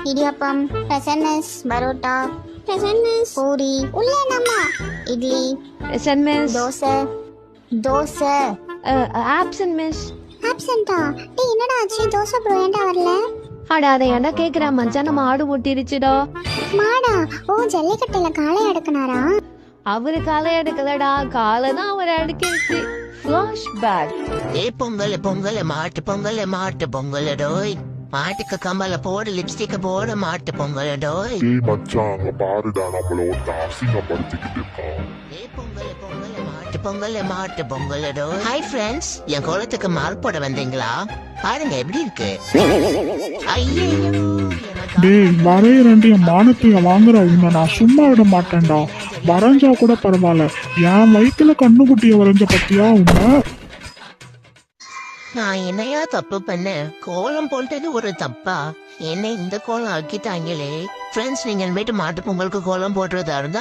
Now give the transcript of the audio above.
இடியாப்பம், பிரசன்னஸ், பரோட்டா, பிரசன்னஸ், பூரி, உள்ள என்னம்மா, idli, present miss. Dosa, dosa. Absent miss. ஆப்சென்ட்டா? டேய் என்னடா ஆச்சு? தோசை ப்ரோ ஏன்டா வரல? அட அதை ஏன்டா கேக்குறேன், மச்சான் மாடு முட்டிருச்சுடா. மாடா? ஓ ஜல்லிக்கட்டுல காளை அடக்குனாரா? அவரு காலை எடுக்கலடா, காலை தான் அவர் எடுக்கிருச்சு. ஃபிளாஷ்பேக். பொங்கல் பொங்கல் மாட்டு பொங்கல் மாட்டு பொங்கல் டோய். மாட்டுக்கு கம்பல போடு, லிப்ஸ்டிக் போடு, மாட்டு பொங்கல் டோய். ஏய் மச்சான் அங்க பாருடா நம்மள ஒரு அசிங்கப்படுத்திக்கிட்டு இருக்கான். பொங்கல் பொங்கல் மாட்டு பொங்கல் மாட்டு பொங்கல் டோய். ஹாய் ஃப்ரெண்ட்ஸ், என் கோலத்துக்கு மார்க் போட வந்தீங்களா? பாருங்க எப்படி இருக்கு. ஐயோ டேய் வரையறண்டி என் மானத்தைய வாங்குற உன்னை நான் சும்மா விட மாட்டேன்டா. வரைஞ்சா கூட பரவாயில்ல, என் வயிற்றுல கண்ணுக்குட்டிய வரைஞ்ச பத்தியா உன்னை? நான் என்னையா தப்பு பண்ணேன்? கோலம் போட்டது ஒரு தப்பா? என்ன இந்த கோலம் ஆக்கிட்டாங்களே. ஃப்ரெண்ட்ஸ், நீங்க இனிமேட்டு மாட்டு பொங்கலுக்கு கோலம் போடுறதா இருந்தா